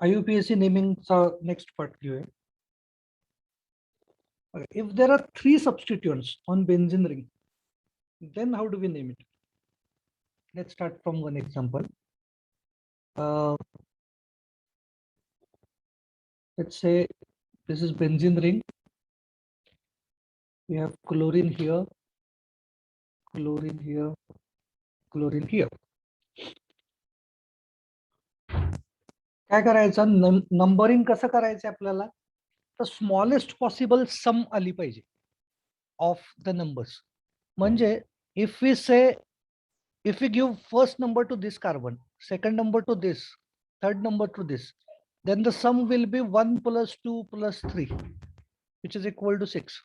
IUPAC नेमिंगचा next part घेऊया. If there are three substituents on benzene ring, then how do we name it? Let's start from one example. Let's say this is benzene ring. We have chlorine here, chlorine here, chlorine here. काय करायचं, numbering कसं करायचं आपल्याला, तर smallest possible सम आली पाहिजे of the numbers. म्हणजे if we से, if we give first number to this carbon, second number to this, third number to this, then the sum will be 1 plus 2 plus 3, which is equal to 6.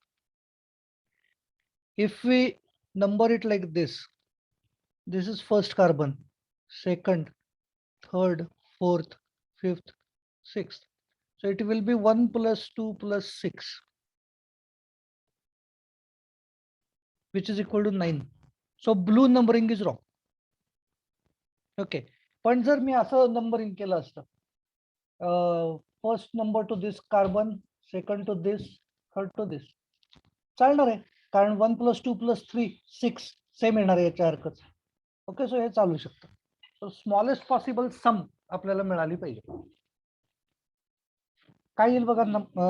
If we number it like this is first carbon, second, third, fourth, fifth, sixth. So it will be 1 plus 2 plus 6, which is equal to 9. So blue numbering is wrong. Okay. पण जर मी असं numbering केलं असतं, first number to this carbon, second to this, third to this, चालणार आहे, कारण 1 plus 2 plus 3 6 same येणार आहे याच्या अर्कच. ओके, सो हे चालू शकतं. सो स्मॉलेस्ट पॉसिबल सम आपल्याला मिळाली पाहिजे. काय येईल बघा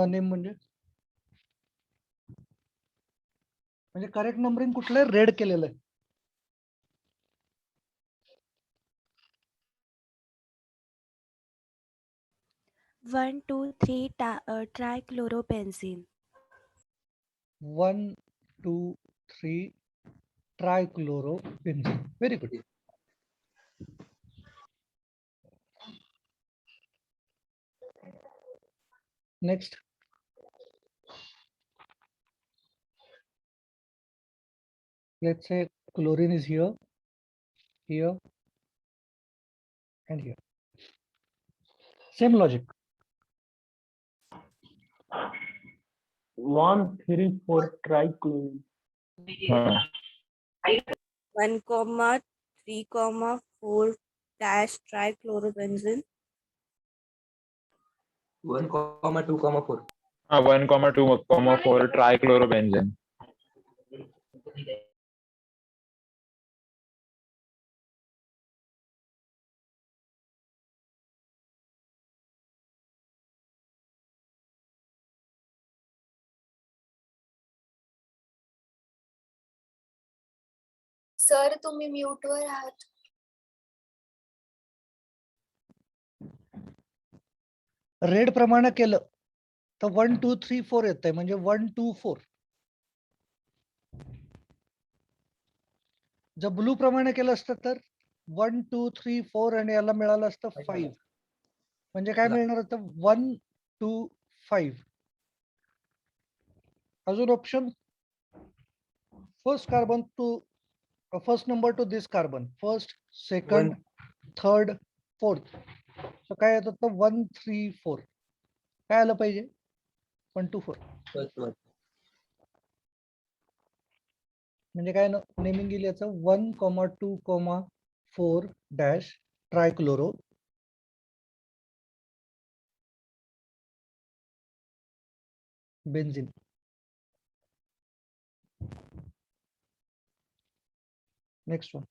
नेम म्हणजे करेक्ट नंबरिंग कुठलं रेड केलेलं आहे. 1, 2, 3 trichlorobenzene. 1, 2, 3 trichlorobenzene. Very good. Next. Let's say chlorine is here, here, and here. Same logic. 1, 3, 4 trichlorine. 1, 3, 4 dash trichlorobenzene. 1, 2, 4. 1, 2, 4 trichlorobenzene. Sir तुम्ही म्यूट वर आहात. रेड प्रमाणे केलं तर 1, 2, 3, 4 येत आहे, म्हणजे 1, 2, 4. जर ब्लू प्रमाणे केलं असतं तर 1, 2, 3, 4 आणि याला मिळालं असतं 5. म्हणजे काय मिळणार होतं, 1, 2, 5. अजून option, first carbon to first number to this carbon, first, second, third, fourth. So काय येत होतं, 1, 3, 4. काय आलं पाहिजे, 1, 2, 4. म्हणजे काय नेमिंग गेली याचं, 1, 2, 4 dash trichloro benzene. Next one.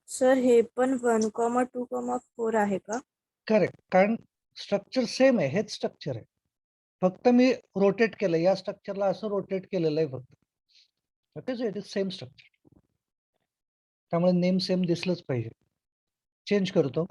Sir हे पण 1, 2, 4 आहे का? करेक्ट, कारण स्ट्रक्चर सेम आहे, हेच स्ट्रक्चर आहे, फक्त मी रोटेट केलं, या स्ट्रक्चरला असं रोटेट केलेलं आहे फक्त. Okay, so it is same structure, त्यामुळे नेम सेम दिसलंच पाहिजे. चेंज करतो.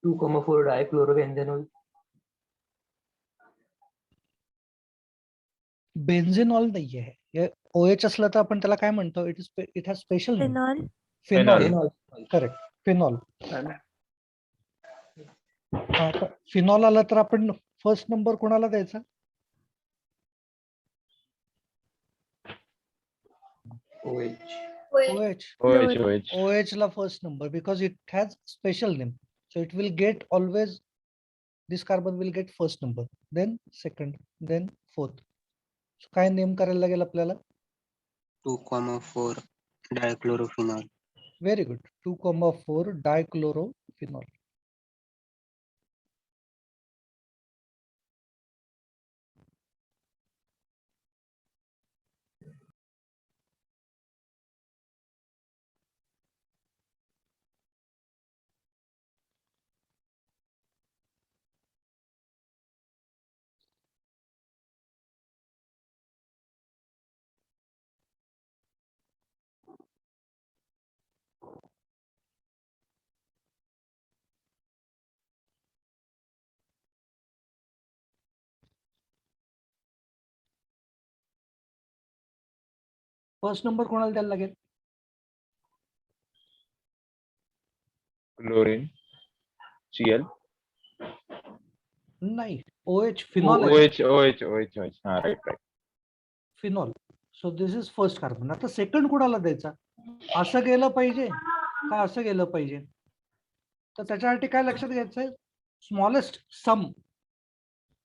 2,4 डायक्लोरोबेंजेनॉल. बेन्झेनॉल नाहीये हे. OH असलं तर आपण त्याला काय म्हणतो? It has special name. Phenol. Phenol. Phenol. Correct, phenol. आता फिनॉल आला तर आपण फर्स्ट नंबर कोणाला द्यायचा? OH. OH. OH. OH ला first number because it has special name. So it will get always, this carbon will get first number, then second, then fourth. So काय name करायला लागेल आपल्याला? 2,4 डायक्लोरोफिनॉल. Very good. 2,4 dichlorophenol. First number कोणाला द्यायला लागेल? Chlorine. Cl. नाही, OH phenol आहे. OH. हा, right. Phenol. So this is first carbon. आता सेकंड कोणाला द्यायचा? असं गेलं पाहिजे का असं गेलं पाहिजे? तर त्याच्यासाठी काय लक्षात घ्यायचंय? स्मॉलेस्ट सम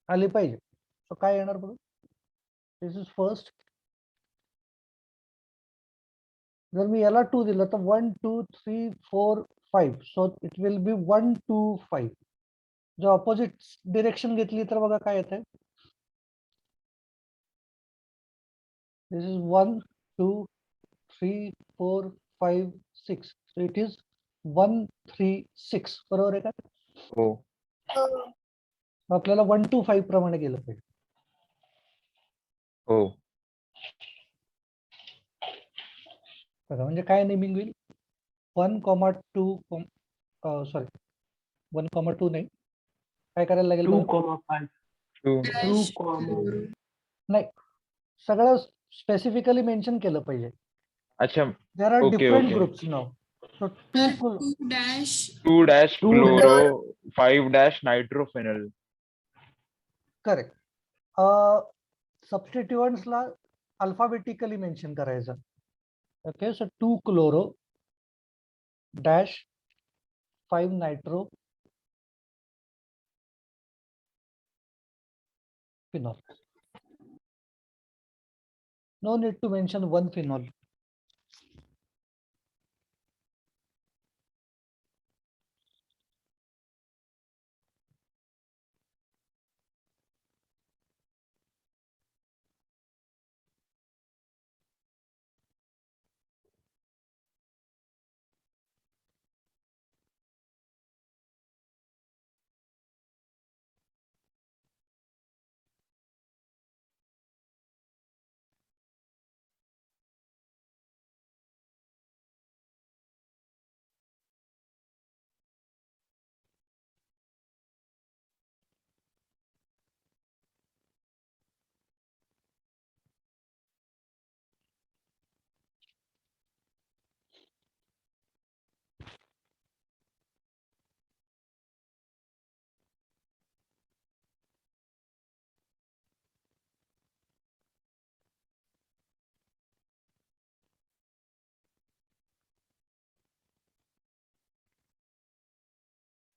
आली पाहिजे. सो काय येणार बघ? This is first. जर मी याला 2 दिलं तर 1 2 3 4 5. So it will be 1 2 5. जर ऑपोजिट डिरेक्शन घेतली तर बघा काय येत आहे. This is 1 2 3 4 5 6. So it is 1 3 6. बरोबर आहे का? हो. हो. आपल्याला 1 2 5 प्रमाणे गेलं पाहिजे. हो. बघा म्हणजे काय नेमिंग होईल? 1,2 सॉरी 1,2 नाही, काय करायला लागेल? 2,5. 2. नाही, सगळं स्पेसिफिकली मेन्शन केलं पाहिजे. अच्छा. There are Okay, different okay. Groups नाव. So 2 dash chloro 5 dash nitrophenol. Correct. सबस्टिट्युएंट्सला अल्फाबेटिकली मेन्शन करायचं. Okay, so 2 chloro dash 5 nitro phenol. No need to mention one phenol.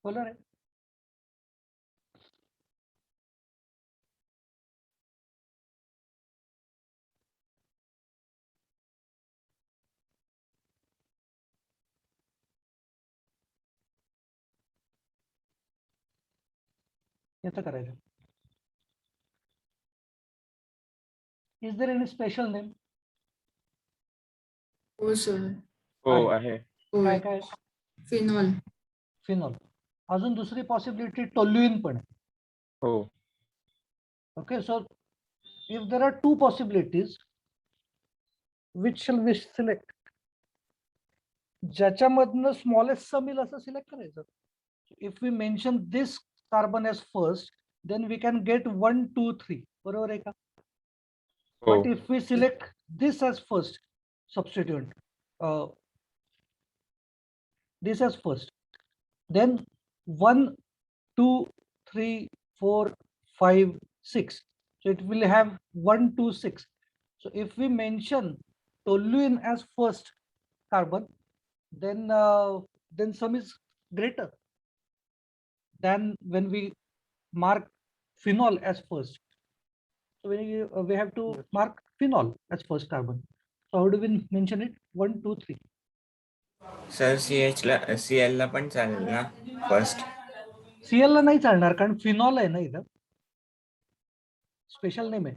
बोला रे. याचं करायचं. Is there any special name? हो sir. हो आहे. काय काय? फिनॉल. फिनॉल. अजून दुसरी पॉसिबिलिटी टोल्युइन पण आहे. हो. Okay, so if there are 2 possibilities, which shall we select? ज्याच्यामधनं स्मॉलेस्ट सम येईल असं सिलेक्ट करायचं. If we mention this carbon as first, then we can get 1, 2, 3. बरोबर आहे का? But हो if we select this as first substituent, uh, this as first, then 1, 2, 3, 4, 5, 6. So it will have 1, 2, 6. So if we mention toluene as first carbon, then sum is greater than when we mark phenol as first. So we have to mark phenol as first carbon. So how do we mention it? 1, 2, 3. Sir CL ला पण चालेल ना first. Cl ला नाही चालणार कारण phenol आहे ना इथं, special name आहे.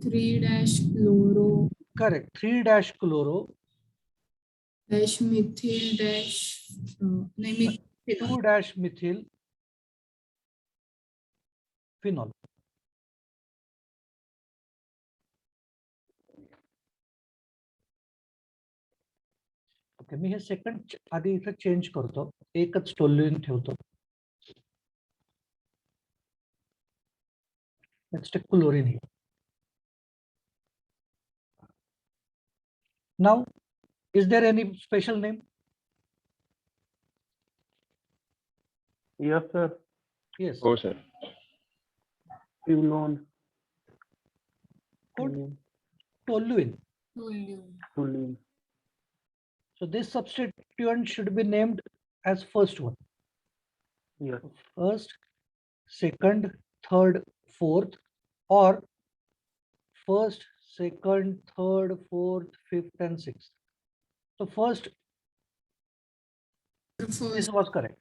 3-chloro correct, 3 chloro dash methyl dash नाही 2 methyl phenol. ओके, मी हे सेकंड आधी इथं चेंज करतो, एकच टोल्युइन ठेवतो. Let's take chlorine here. Now, is there any special name? Yes, sir. Yes. हो sir. Tolone. Good. Toluene. Toluene. So this substituent should be named as first one. Yes. First, second, third, fourth, or first, second, third, fourth, fifth, and sixth. So first, this was correct.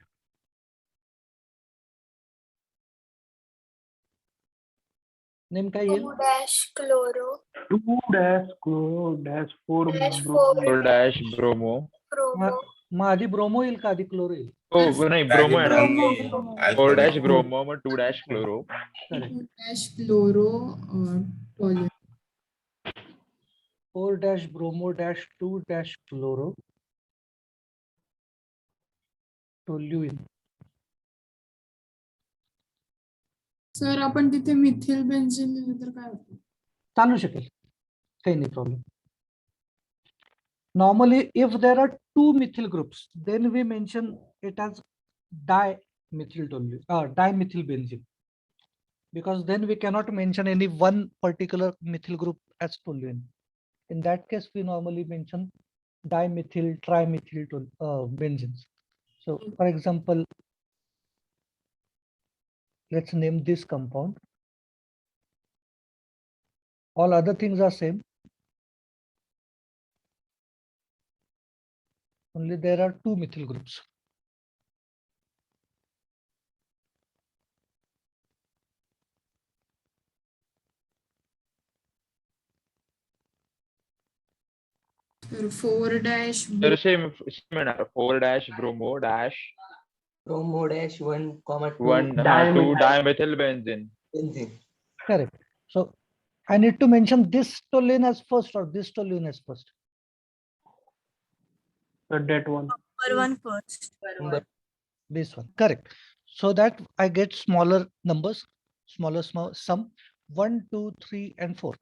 Name काय येईल? 2-chloro 2-chloro dash 4 dash bromo. 4 dash bromo. bromo मग आधी bromo येईल का आधी chloro येईल? हो नाही bromo आहे ना. Bromo. 4 dash bromo मग 2 dash chloro. Correct. 2-chloro toluene 4 bromo 2 chloro toluene. Sir आपण तिथे मिथिल बेन्झीन लिहिलं तर काय होतं? चालू शकेल, काही नाही problem. Normally, if there are 2 methyl groups, then we mention it as dimethyl toluene, dimethyl benzene, because then we cannot mention any one particular methyl group as toluene. In that case, we normally mention dimethyl, trimethyl benzenes. So, for example, let's name this compound. All other things are same. Only there are 2 methyl groups. तर 4- तर same येणार 4 dash bromo dash Bromo dash 1, 2 1 2 dimethyl benzene. benzene. Correct. So I need to mention this toluene as first or this toluene as first. So that one. Number one first. Number This one, correct. So that I get smaller numbers, smaller sum, 1, 2, 3, and 4.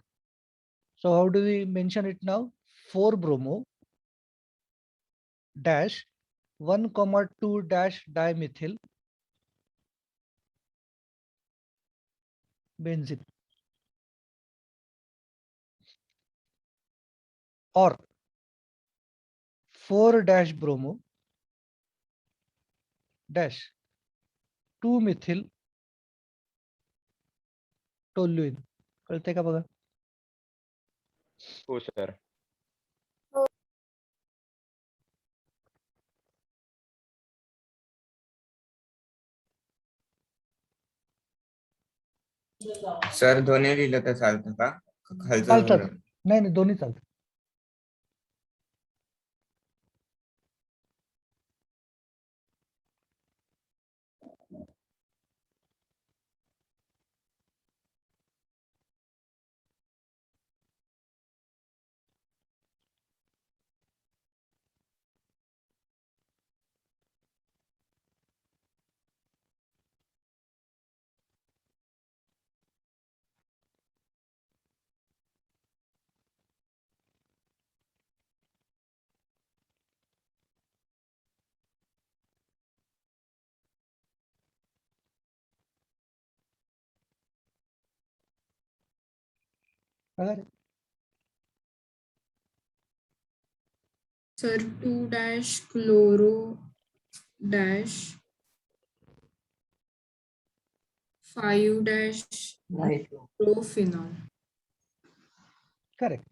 So how do we mention it now? 4 bromo dash 1, 2 dash dimethyl benzene, or 4 dash bromo dash 2 methyl toluene. कळते का बघा? हो sir. Sir दोन्ही लिहिलं तर चालतं का? खालचं चालतात. वरचं? नाही नाही, दोन्ही चालतात. अगर sir 2 dash chloro dash 5 dash nitro prophenol. Correct.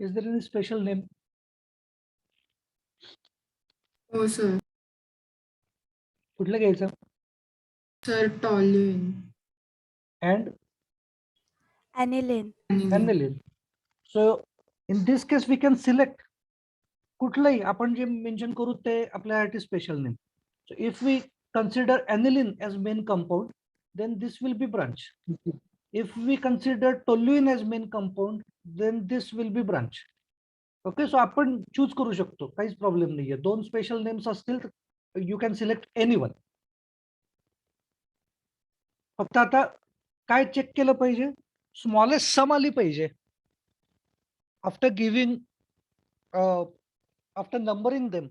Is there any special name? हो सर. कुठलं घ्यायचं? Sir toluene. And aniline. aniline. So in this case we can select कुठलंही आपण जे मेन्शन करू ते आपल्यासाठी special name. So if we consider aniline as main compound, then this will be branch. If we consider toluene as main compound, then this will be branch. Okay, so आपण choose करू शकतो, काहीच problem नाहीये. दोन special names असतील तर you can select any one. फक्त आता काय चेक केलं पाहिजे? स्मॉलेस्ट सम आली पाहिजे after giving, after numbering them.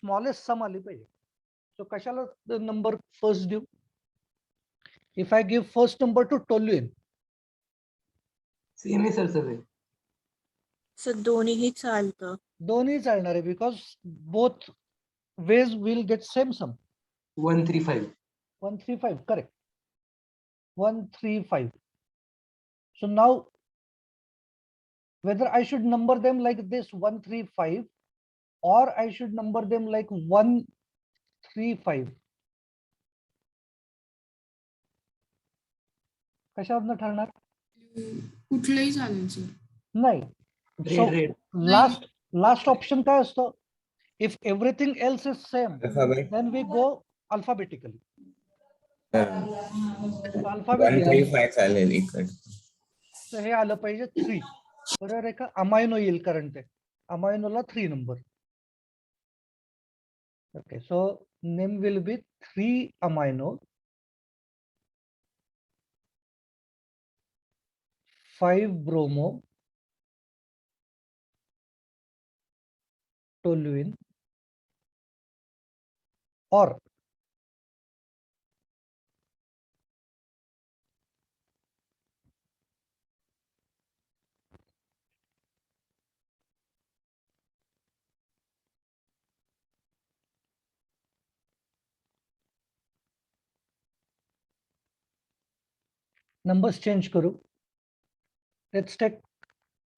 Smallest sum आली पाहिजे. सो कशाला नंबर फर्स्ट देऊ? If I give first number to toluene, same आहे सर सगळे. सर दोन्हीही चालतं. दोन्ही चालणार आहे because both ways will get same sum. 135. 135, correct. 135. So now whether I should number them like this 135 or I should number them like 135. कशावरनं ठरणार? कुठलंही चालेल सर. नाही. So रेड last option काय असतं? If everything else is same, Alphabet. then we go alphabetically. So alphabetically 135 चालेल इकडे. तर हे आलं पाहिजे 3. बरोबर आहे का? अमायनो येईल कारण ते अमायनोला 3 number. Okay, so name will be 3 amino, 5 bromo, toluene, or numbers change करू. Let's take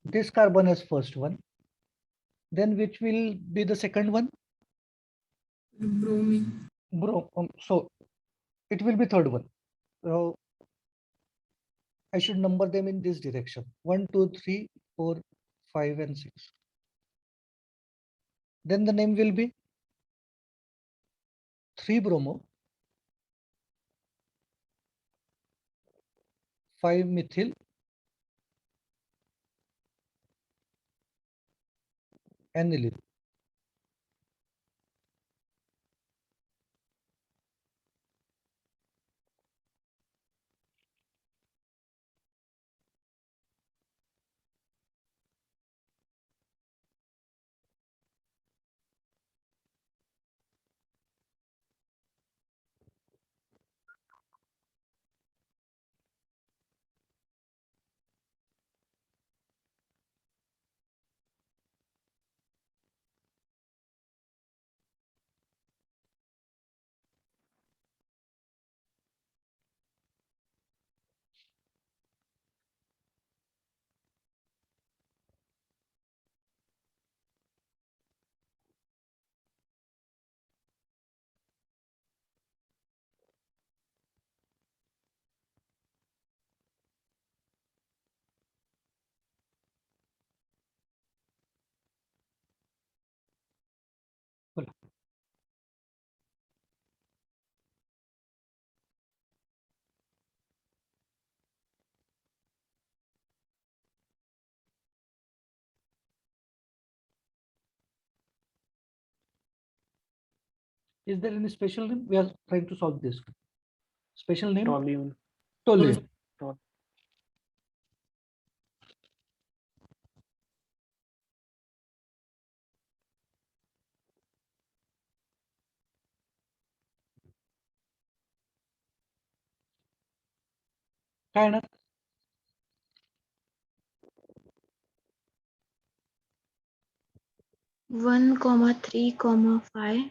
this carbon as first one. Then which will be the second one? Bromine. So it will be third one. So I should number them in this direction. 1, 2, 3, 4, 5, and 6. Then the name will be 3 bromo, 5 methyl, aniline. बोला. Is there any special name? We are trying to solve this. Special name? Toluene. Toluene. काय येणार? 1,3,5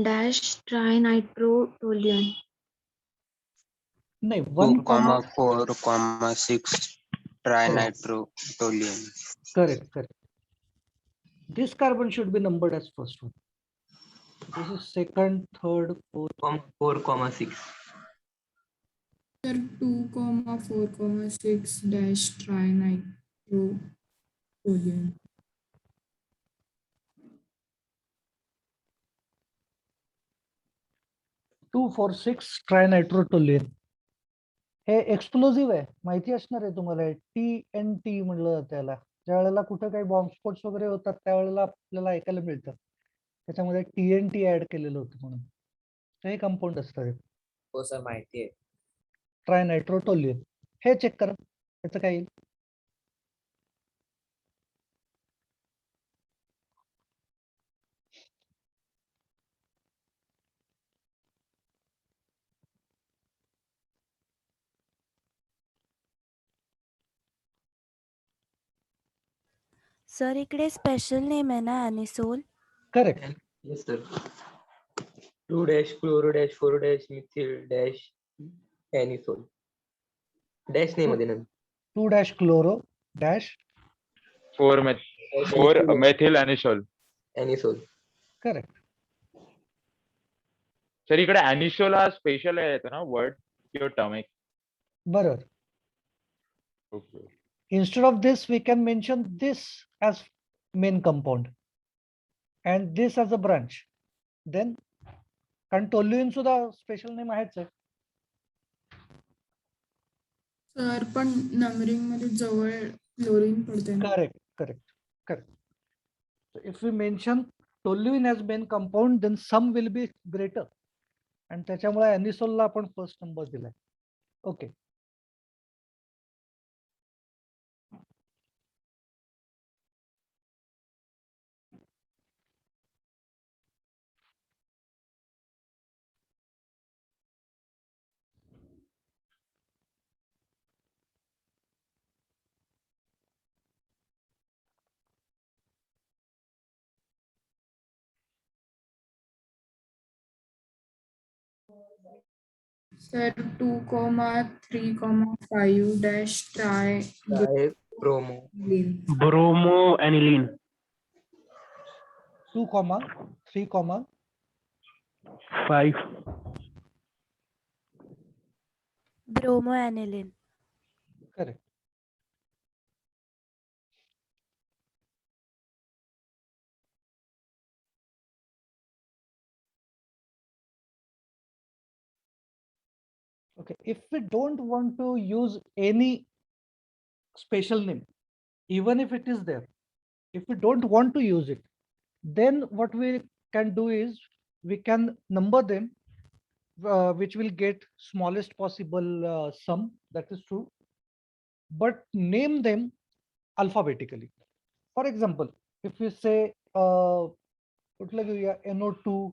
dash trinitrotoluene. नाही 2, 1 comma 4, 6 trinitrotoluene. correct. This carbon should be numbered as first one. This is second, third, fourth. 4,6. Sir, 2,4,6 dash trinitrotoluene. 2,4,6 ट्रायनायट्रोटोल्युएन. Hey explosive आहे, माहिती असणार आहे तुम्हाला. TNT म्हणलं जातं त्याला. ज्या वेळेला कुठं काही बॉम्ब स्फोट वगैरे होतात त्यावेळेला आपल्याला ऐकायला मिळतं त्याच्यामध्ये TNT ऍड केलेलं होतं म्हणून. हे कंपाऊंड असतं हो सर माहिती आहे. ट्रायनायट्रोटोल्युएन. हे चेक करा त्याचं काय येईल. सर इकडे स्पेशल नेम आहे ना anisole. Correct. Yes sir. 2 dash chloro dash 4 dash methyl dash anisole. Dash name मध्ये नंतर 2 dash chloro dash 4 methyl anisole. anisole. Correct. Sir इकडे anisole हा स्पेशल येतो ना वर्ड किंवा टर्म आहे. बरोबर. Okay. Instead of this, we can mention this as main compound and this as a branch. Then, कारण toluene सुद्धा स्पेशल नेम आहेच आहे. सर पण नंबरिंग मध्ये जवळ क्लोरीन पडते ना. Correct. So if we mention toluene as main compound, then sum will be greater. आणि त्याच्यामुळे anisole ला आपण फर्स्ट नंबर दिलाय. Okay. Sir 2,3,5 dash Bromo. Bromoaniline. 2, 3, 5. Bromoaniline. Correct. Okay, if we don't want to use any special name, even if it is there, if we don't want to use it, then what we can do is we can number them, which will get smallest possible sum, that is true, but name them alphabetically. For example, if we say कुठलं घेऊया NO2,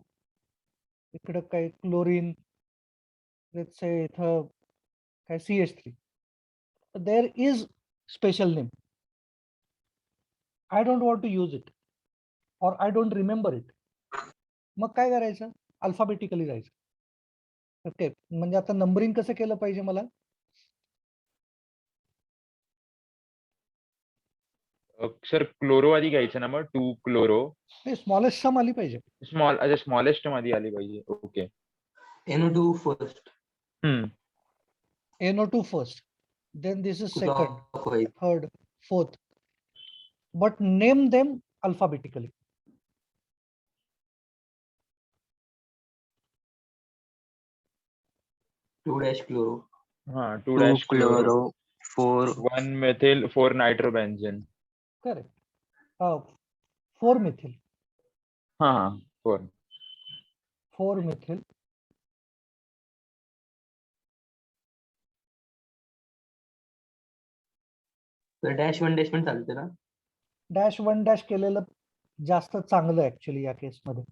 इकडं काय chlorine, let's say इथं काय CH3, there is special name. I don't want to use it or I don't remember it. मग काय करायचं, alphabetically जायचं. Okay, म्हणजे आता नंबरिंग कसं केलं पाहिजे मला. सर क्लोरो आधी घ्यायचं ना, मग 2 क्लोरो. स्मॉलेस्ट सम आली पाहिजे. स्मॉलेस्ट मध्ये आली पाहिजे. Okay. NO2 first. NO2 first, then this is second, Clockwise. third, fourth, but name them alphabetically. Two dash chloro. हाँ 2 2 dash chloro, chloro, 4 1 methyl, 4 nitrobenzene. Correct. 4 methyl. हाँ 4. 4 methyl. तर dash one dash पण चालते ना? Dash 1 dash केलेलं जास्त चांगलं actually या केसमध्ये.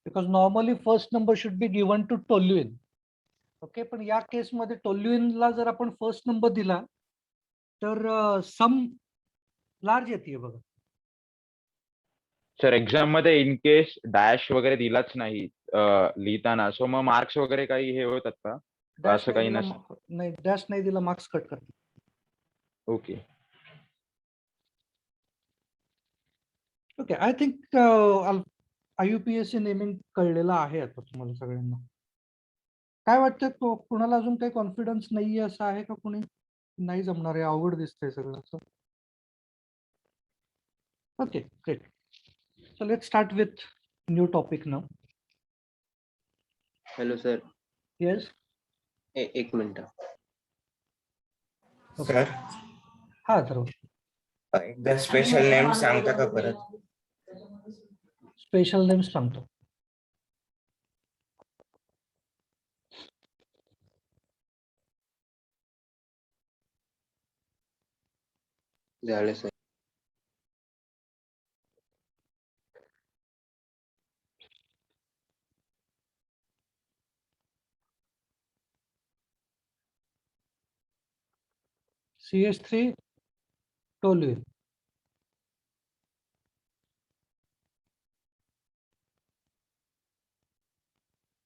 Because normally first number should be given to toluene. Okay, पण या केसमध्ये टोल्युइनला जर आपण फर्स्ट नंबर दिला तर सम लार्ज येते बघा. सर एक्झाम मध्ये इन केस डॅश वगैरे दिलाच नाही लिहिताना, सो मग मार्क्स वगैरे काही हे होतात का? डॅश असं नाही काही दिला, नाही डॅश नाही दिला मार्क्स कट करतात. Okay. Okay, I think IUPAC naming कळलेलं आहे आता तुम्हाला सगळ्यांना. काय वाटतं, कुणाला अजून काही कॉन्फिडन्स नाहीये असं आहे का? कुणी नाही जमणार आहे, अवघड दिसतंय सगळं असं? Okay, great. So let's start with new topic now. Hello sir, yes. एक मिनिट. सर हा तर एकदा स्पेशल नेम सांगता का परत? स्पेशल नेम्स सांगतो. झालं sir. CH3 toluene.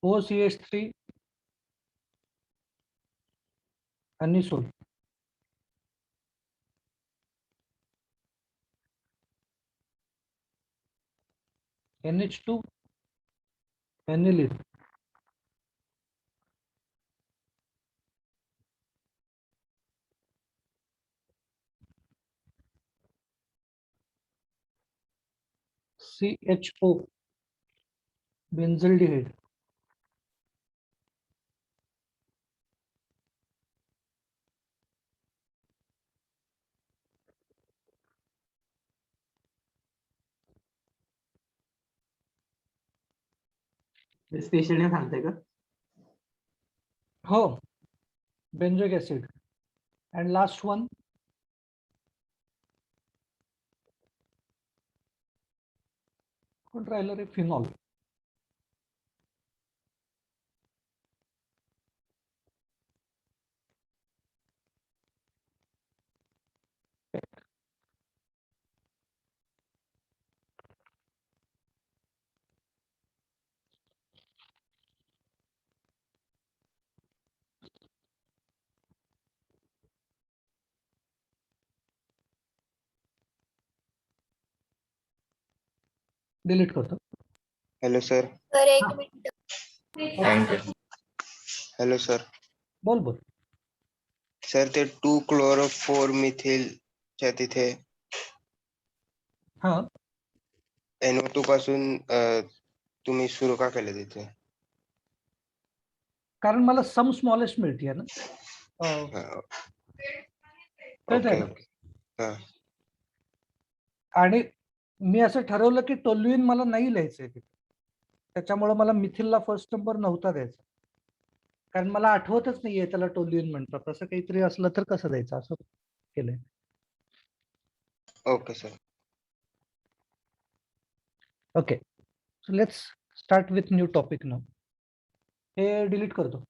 OCH3 anisole. NH2 aniline. CHO benzaldehyde. Special name सांगताय का? हो, benzoic acid. And last one, कोण राहिलं रे? फिनॉल. डिलीट करतो. Hello sir. सर एक मिनिट. थँक्यू. Hello sir. बोल बोल. सर ते 2-chloro-4-methyl तिथे हा, NO2 पासून तुम्ही सुरू का केलं तिथे? कारण मला सम स्मॉलेस्ट मिळते ना. कळतंय ओके ना? ओके. हा. आणि मी असं ठरवलं की टोल्युइन मला नाही लिहायचंय तिथे, त्याच्यामुळे मला मिथिलला फर्स्ट नंबर नव्हता द्यायचा, कारण मला आठवतच नाहीये त्याला टोल्युइन म्हणतात. असं काहीतरी असलं तर कसं द्यायचं, असं केलंय. Okay sir. Okay, so let's start with new topic now. हे डिलीट करतो.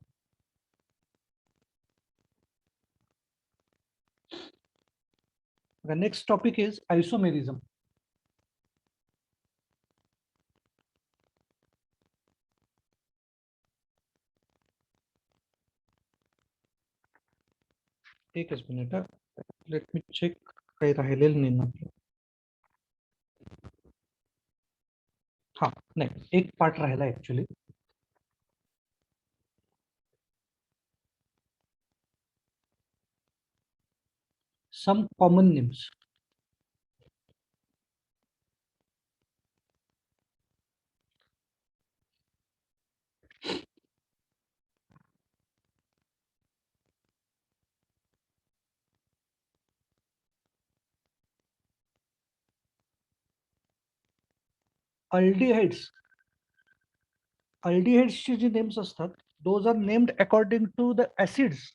The next topic is isomerism. एकच मिनिट, लेट मी चेक. काही राहिलेलं नाही ना. हा, नाही, एक पार्ट राहिला ऍक्च्युली. Some common names. अल्डिहाइड्सचे जे नेम्स असतात, those are named according to the acids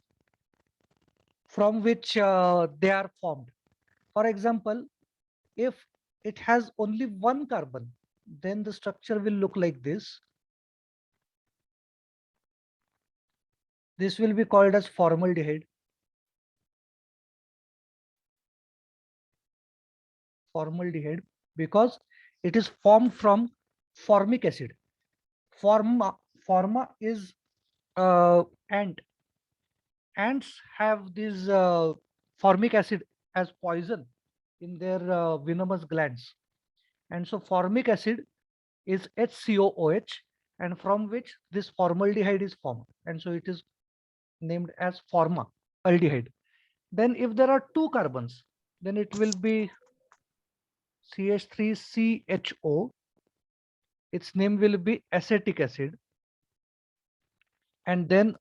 from which they are formed. For example, if it has only one carbon, then the structure will look like this. This will be called as formaldehyde. Formaldehyde, because it is formed from formic acid. Forma is ant. Ants have this formic acid as poison in their venomous glands, and so formic acid is HCOOH, and from which this formaldehyde is formed, and so it is named as formaldehyde. Then if there are two carbons, then it will be CH3CHO. Its name will be acetic acid. And then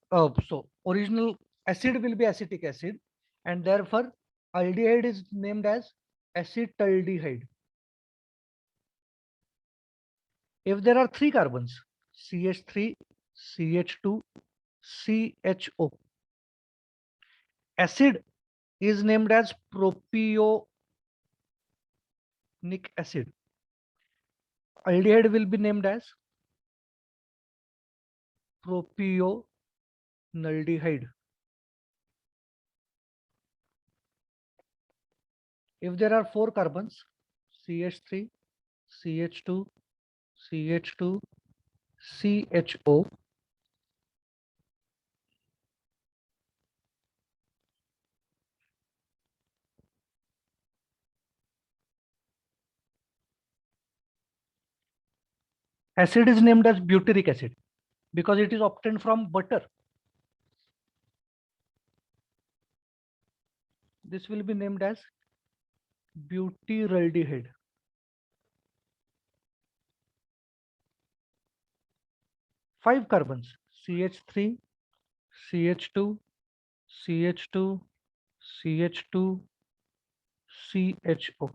so original acid will be acetic acid, and therefore aldehyde is named as acetaldehyde. If there are three carbons, CH3, CH2, CHO, acid is named as propionic acid. Aldehyde will be named as propionaldehyde. If there are four carbons, CH3, CH2, CH2, CHO, acid is named as butyric acid because it is obtained from butter. This will be named as butyraldehyde. Five carbons, CH3, CH2, CH2, CH2, CHO.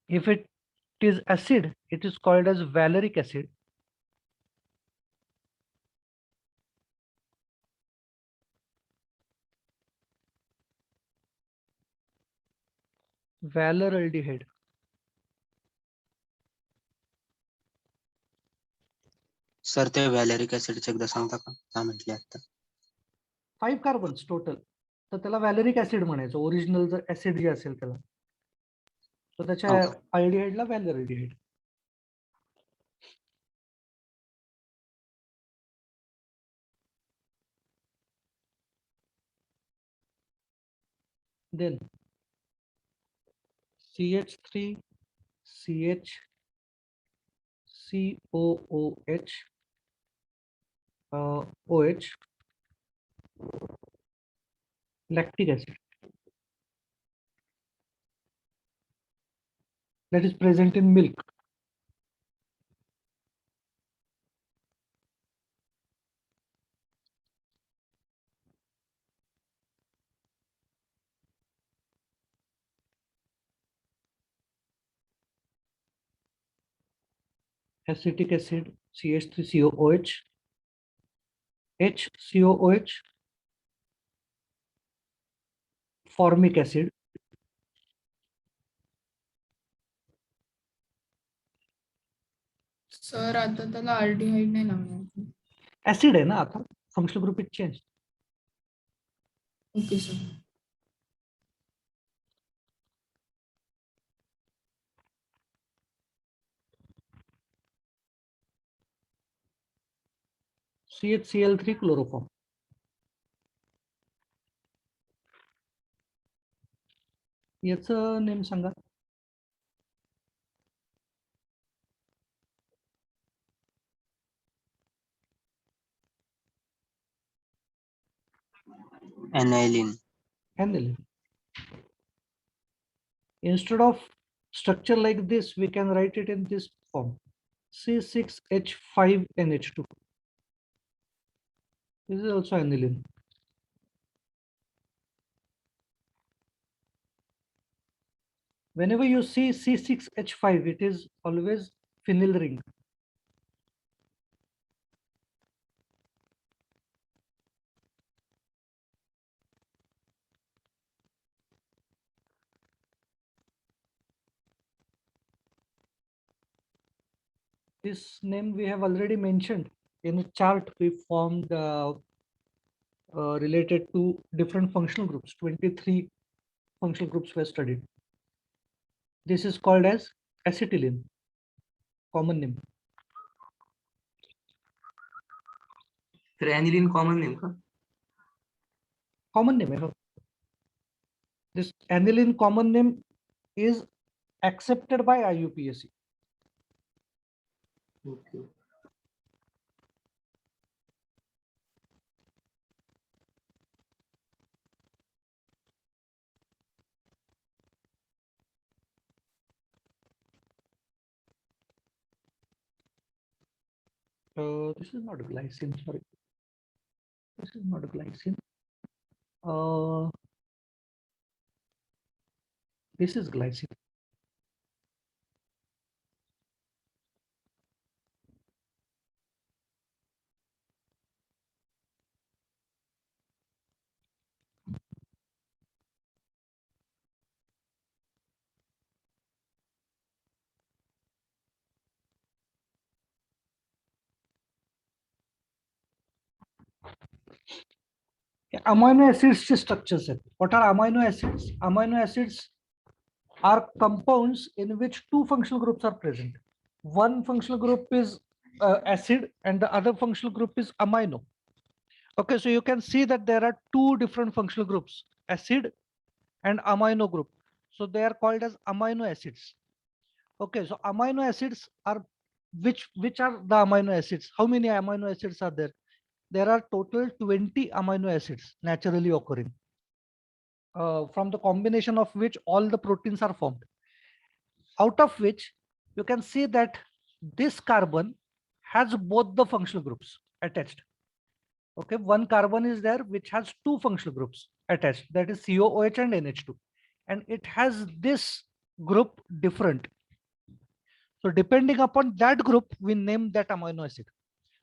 If it is acid, it is called as valeric acid. Valeraldehyde. Sir ते व्हॅलेरिक ऍसिडचे एकदा सांगता का? काय म्हटले आता? 5 carbons total, तर त्याला व्हॅलेरिक acid म्हणायचं, ओरिजिनल जर ऍसिड जे असेल त्याला. तर त्याच्या अल्डिहाइडला व्हॅलेरिल्डिहाइड. Then CH3, CH, COOH, OH, lactic acid, that is present in milk. Acetic acid, CH3COOH, HCOOH, formic acid, sir आता त्याला अल्डिहाइड नाही लागणार. ऍसिड आहे ना आता, functional group is change. Okay sir. CHCl3 chloroform. याचं name Sanga. aniline. Aniline. Instead of structure like this, we can write it in this form: C6H5NH2. This is also aniline. Whenever you see C6H5, it is always phenyl ring. This name we have already mentioned in a chart we formed related to different functional groups. 23 functional groups were studied. This is called as acetylene, common name. तर aniline common name का? Common name, you know. This aniline common name is accepted by IUPAC. Okay. This is not glycine, sorry. This is not glycine. This is glycine. Amino acids चे structures आहेत. What are amino acids? Amino acids are compounds in which two functional groups are present. One functional group is acid and the other functional group is amino. Okay, so you can see that there are two different functional groups, acid and amino group. So they are called as amino acids. Okay, so amino acids are which are the amino acids? How many amino acids are there? There are total 20 amino acids naturally occurring, from the combination of which all the proteins are formed. Out of which you can see that this carbon has both the functional groups attached. Okay, one carbon is there which has two functional groups attached, that is COOH and NH2, and it has this group different. So depending upon that group, we name that amino acid.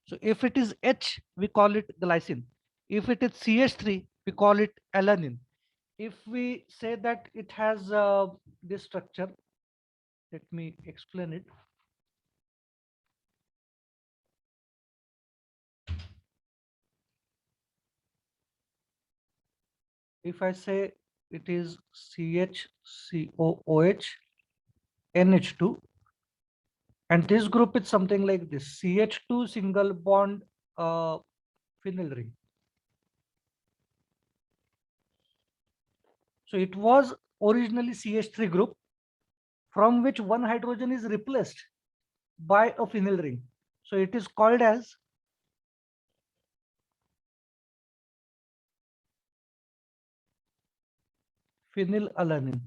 So if it is H, we call it glycine. If it is CH3, we call it alanine. If we say that it has this structure, let me explain it. If I say it is CHCOOH, NH2, and this group is something like this, CH2 single bond phenyl ring. So it was originally CH3 group, from which one hydrogen is replaced by a phenyl ring. So it is called as phenylalanine.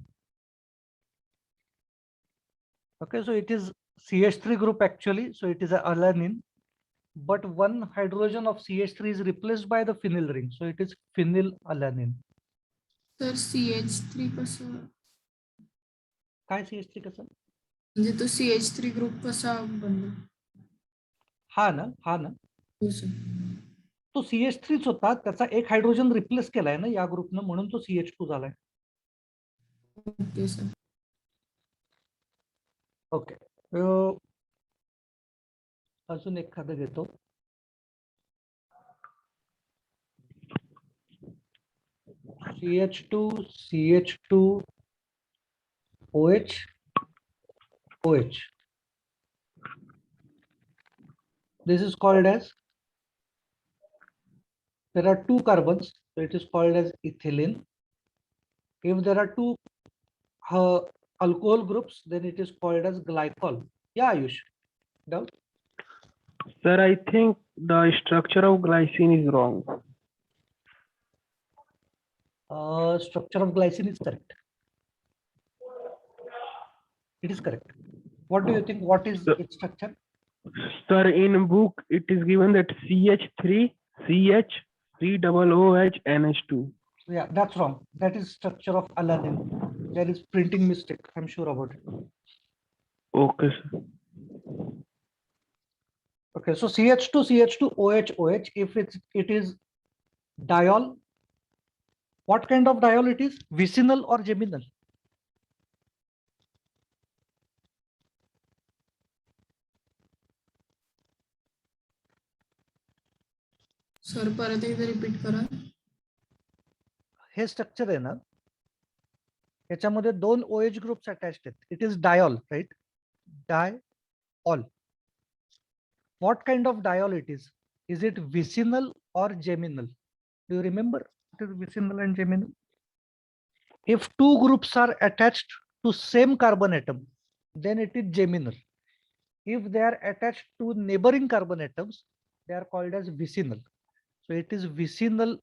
Okay, so it is CH3 group actually, so it is a alanine, but one hydrogen of CH3 is replaced by the phenyl ring, so it is phenylalanine. तर CH3 कसं काय CH3 कसं? म्हणजे तो CH3 group कसा बनला? हा ना हो सर. तो CH3 होता, त्याचा एक हायड्रोजन रिप्लेस केलाय ना या ग्रुपनं, म्हणून तो CH2 झालाय. Okay sir. ओके, अजून एखादं घेतो. CH2 OH OH. This is called as, there are two carbons, so it is called as ethylene. If there are two alcohol groups, then it is called as glycol. Yeah, Ayush. Doubt? Sir, I think the structure of glycine is wrong. Structure of glycine is correct. It is correct. What do you think? What is its structure? Sir, in book it is given that CH3, CH3OOH NH2. Yeah, that's wrong. That is structure of alanine. There is printing mistake. I'm sure about it. Okay, sir. Okay, so CH2, CH2, OH, OH. If it is diol, what kind of diol it is? Vicinal or geminal? Sir परत एकदा repeat करा. हे structure आहे ना, याच्यामध्ये 2 OH groups attached आहेत. It is diol, right? Diol. What kind of diol it is? Is it vicinal or geminal? Do you remember? It is vicinal and geminal. If 2 groups are attached to same carbon atom, then it is geminal. If they are attached to neighboring carbon atoms, they are called as vicinal. So it is vicinal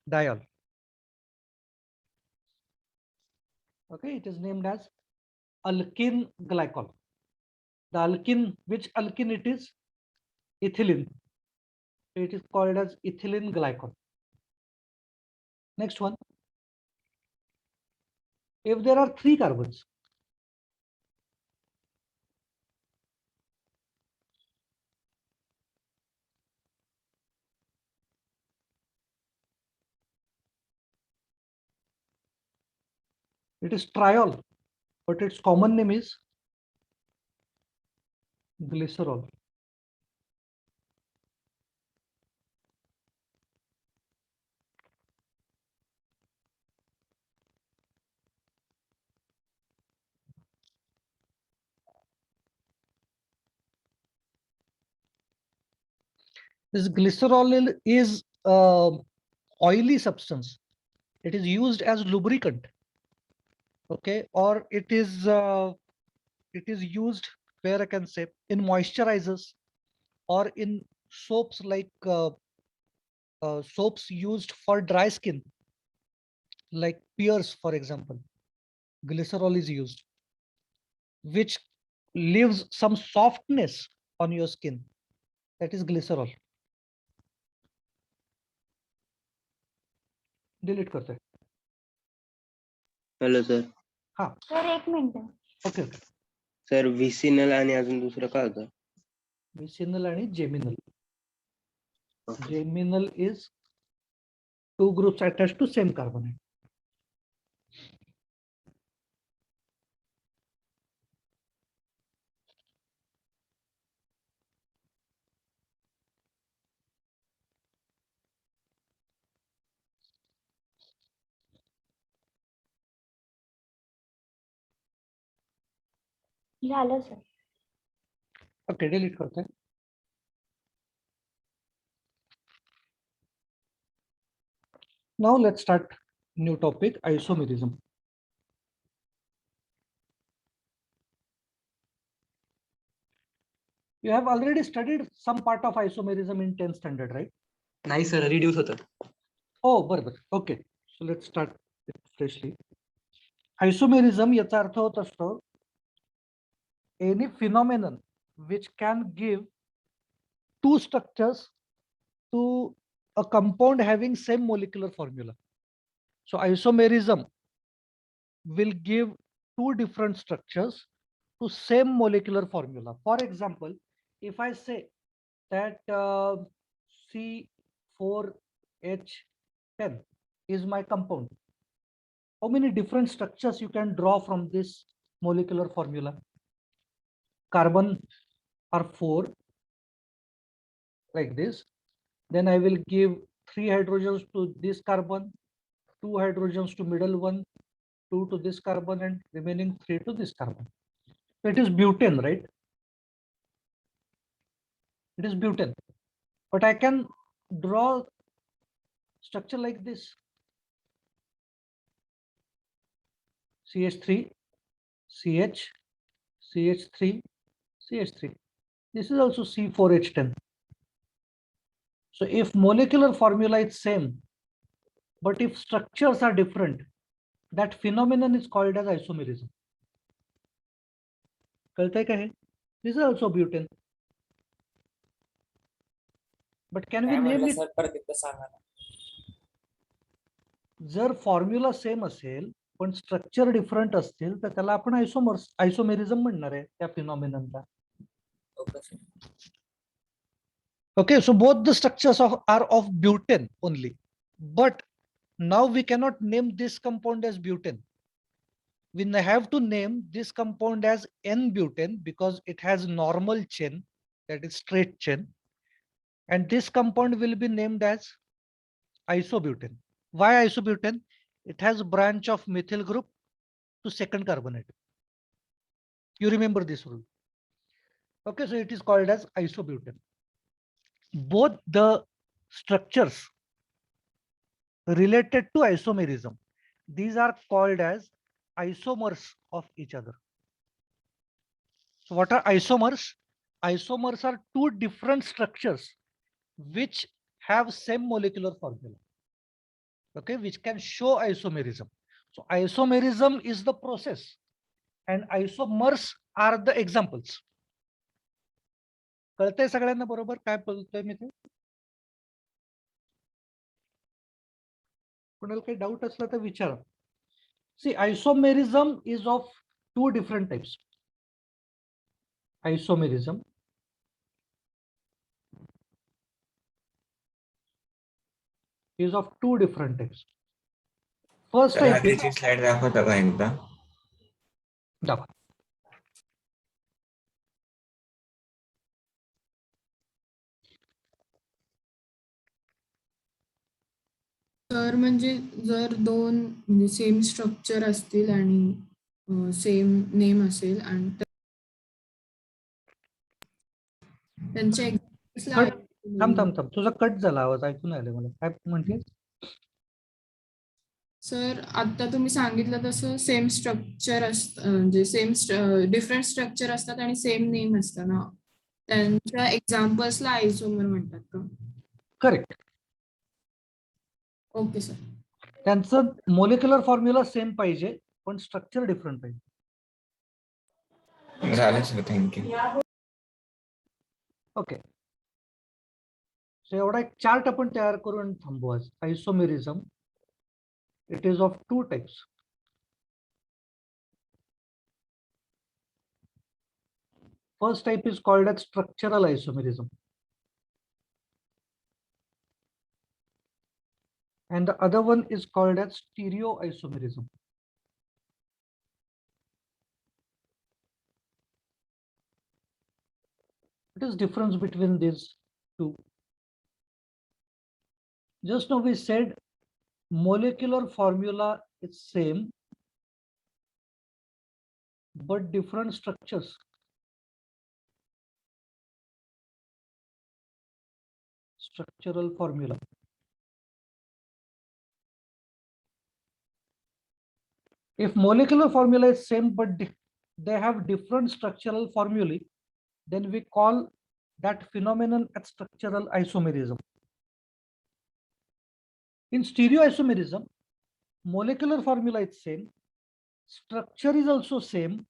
diol. Okay, it is named as alkene glycol. The alkene, which alkene it is? Ethylene. So it is called as ethylene glycol. Next one. If there are 3 carbons, it is triol, but its common name is glycerol. This glycerol is oily substance. It is used as lubricant. Okay, or it is used where I can say in moisturizers or in soaps like soaps used for dry skin, like Pears, for example. Glycerol is used, which leaves some softness on your skin. That is glycerol. Delete करते हैं. Hello sir. हा. Sir 1 minute. Okay okay. Sir vicinal आणि अजून दुसरं काय होतं? Vicinal आणि geminal. Geminal is 2 groups attached to same carbon atom. झालं सर. Okay, delete करते हैं. Now let's start new topic, isomerism. You have already studied some part of isomerism in 10th standard, right? नाही sir, reduce होतं. Oh, बरोबर. Okay, so let's start it freshly. Isomerism याचा अर्थ होत असतो any phenomenon which can give 2 structures to a compound having same molecular formula. So isomerism will give 2 different structures to same molecular formula. For example, if I say that C4H10 is my compound, how many different structures you can draw from this molecular formula? Carbon are 4, like this. Then I will give 3 hydrogens to this carbon, 2 hydrogens to middle one, 2 to this carbon, and remaining 3 to this carbon. So it is butane, right? It is butane. But I can draw structure like this. CH3, CH, CH3, CH3. This is also C4H10. So if molecular formula is same, but if structures are different, that phenomenon is called as isomerism. कळतंय का हे? This is also butane. But can we name it? Sir परत एकदा सांगा ना. जर formula same असेल पण structure different असतील तर त्याला आपण आयसोमेरिझम म्हणणार आहे त्या फिनॉमिननला. Okay sir. Okay, so both the structures are of butane only, but now we cannot name this compound as butane. We have to name this compound as N-butane because it has normal chain, that is straight chain, and this compound will be named as isobutane. Why isobutane? It has branch of methyl group to second carbonate. You remember this rule. Okay, so it is called as isobutane. Both the structures related to isomerism, these are called as isomers of each other. So what are isomers? Isomers are two different structures which have same molecular formula, okay, which can show isomerism. So isomerism is the process and isomers are the examples. कळतंय सगळ्यांना बरोबर काय बोलतोय मी ते? कोणाला काही doubt असला तर विचारा. See, isomerism is of two different types. Isomerism is of two different types. First sir type is आधीची स्लाइड दाखवता का एकदा? दाखवा. तर म्हणजे जर दोन म्हणजे सेम स्ट्रक्चर असतील आणि सेम नेम असेल आणि त्यांच्या कट थांब तुझा कट झाला आवाज ऐकून आले मला. काय म्हणते? सर आता तुम्ही सांगितलं तसं सेम स्ट्रक्चर असतं म्हणजे सेम डिफरंट स्ट्रक्चर असतात आणि सेम नेम असतं ना, त्यांच्या एक्झाम्पल्सला आयसोमर म्हणतात का? करेक्ट. Okay sir. त्यांचं मोलिक्युलर फॉर्म्युला सेम पाहिजे पण स्ट्रक्चर डिफरंट पाहिजे. झालं सर, थँक्यू. ओके, सो एवढा एक चार्ट आपण तयार करून थांबू आज. Isomerism, it is of two types. First type is called as structural isomerism. And the other one is called as stereoisomerism. What is difference between these two? Just now we said molecular formula is same, but different structures. Structural formula. If molecular formula is same but they have different structural formulae, then we call that phenomenon as structural isomerism. In stereoisomerism, molecular formula is same, structure is also same,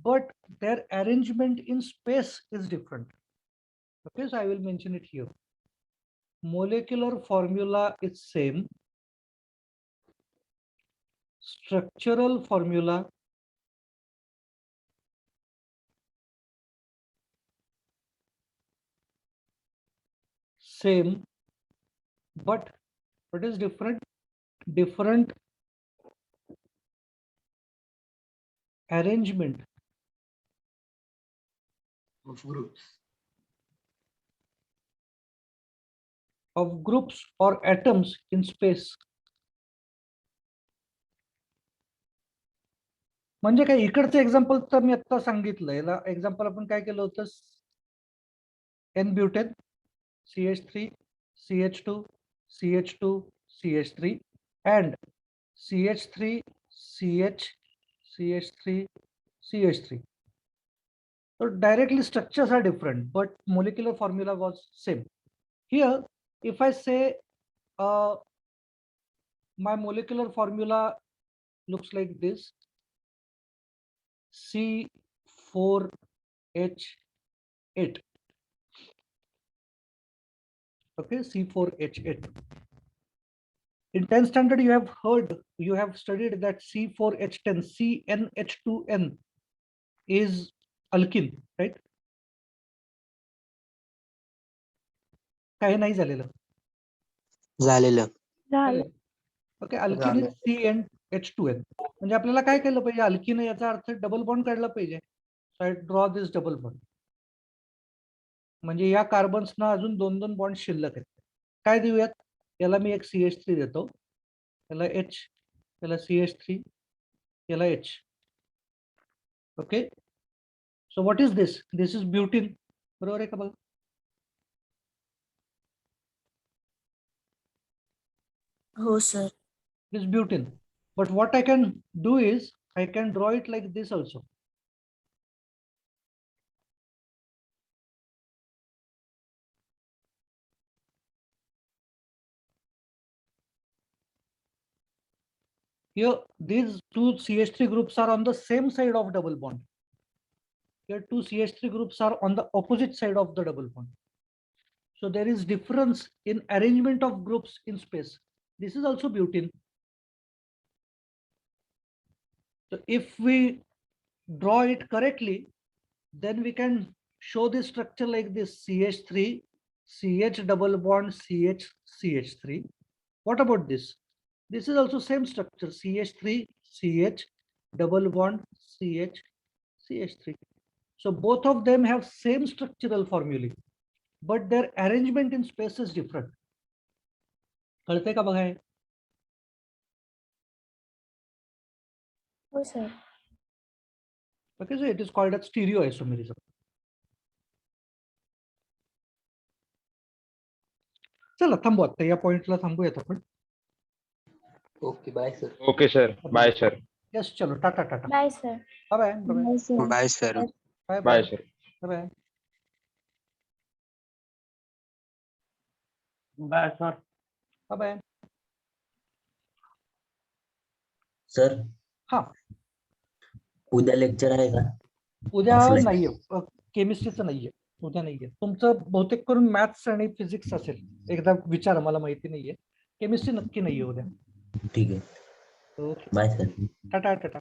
but their arrangement in space is different. Okay, so I will mention it here. Molecular formula is same, structural formula same, but what is different? Different arrangement of groups or atoms in space. म्हणजे काय इकडचं example तर मी आता सांगितलं. याला example आपण काय केलं होतं? N-butane, CH3, CH2, CH2, CH3 and CH3, CH, CH3, CH3. So directly structures are different, but molecular formula was same. Here, if I say my molecular formula looks like this: C4H8. Okay, C4H8. In 10th standard, you have studied that C4H10, CnH2n is alkene, right? काही नाही झालेलं. झालेलं. Okay, alkene is CnH2n. म्हणजे आपल्याला काय केलं पाहिजे? Alkene याचा अर्थ डबल बॉन्ड काढला पाहिजे. सो आय ड्रॉ दिस डबल बॉन्ड. म्हणजे या कार्बन्सना अजून 2 बॉन्ड शिल्लक आहेत. काय देऊयात? याला मी एक CH3 देतो, याला H, याला CH3, याला H. Okay, so what is this? This is butene. बरोबर आहे का बघा? हो sir. This butane. But what I can do is I can draw it like this also. Here, these two CH3 groups are on the same side of double bond. Here, two CH3 groups are on the opposite side of the double bond. So there is difference in arrangement of groups in space. This is also butane. So if we draw it correctly, then we can show this structure like this: CH3, CH double bond, CH, CH3. What about this? This is also same structure: CH3, CH double bond, CH, CH3. So both of them have same structural formulae, but their arrangement in space is different. कळते का बघा हे? हो sir. Okay, so it is called as stereoisomerism. चला थांबू, आता या पॉइंटला थांबूयात आपण. Okay bye sir. Okay sir, bye sir. Yes, चलो tata tata. Bye sir. Bye bye bye bye sir. Bye bye sir. Bye. Bye sir. Bye. Sir हा, उद्या लेक्चर आहे का? उद्या Offline. नाहीये, केमिस्ट्रीचं नाहीये, उद्या नाहीये. तुमचं बहुतेक करून मॅथ्स आणि फिजिक्स असेल. एकदा विचारा, मला माहिती नाहीये. केमिस्ट्री नक्की नाहीये उद्या. ठीक आहे. Okay, bye sir. टाटा टाटा.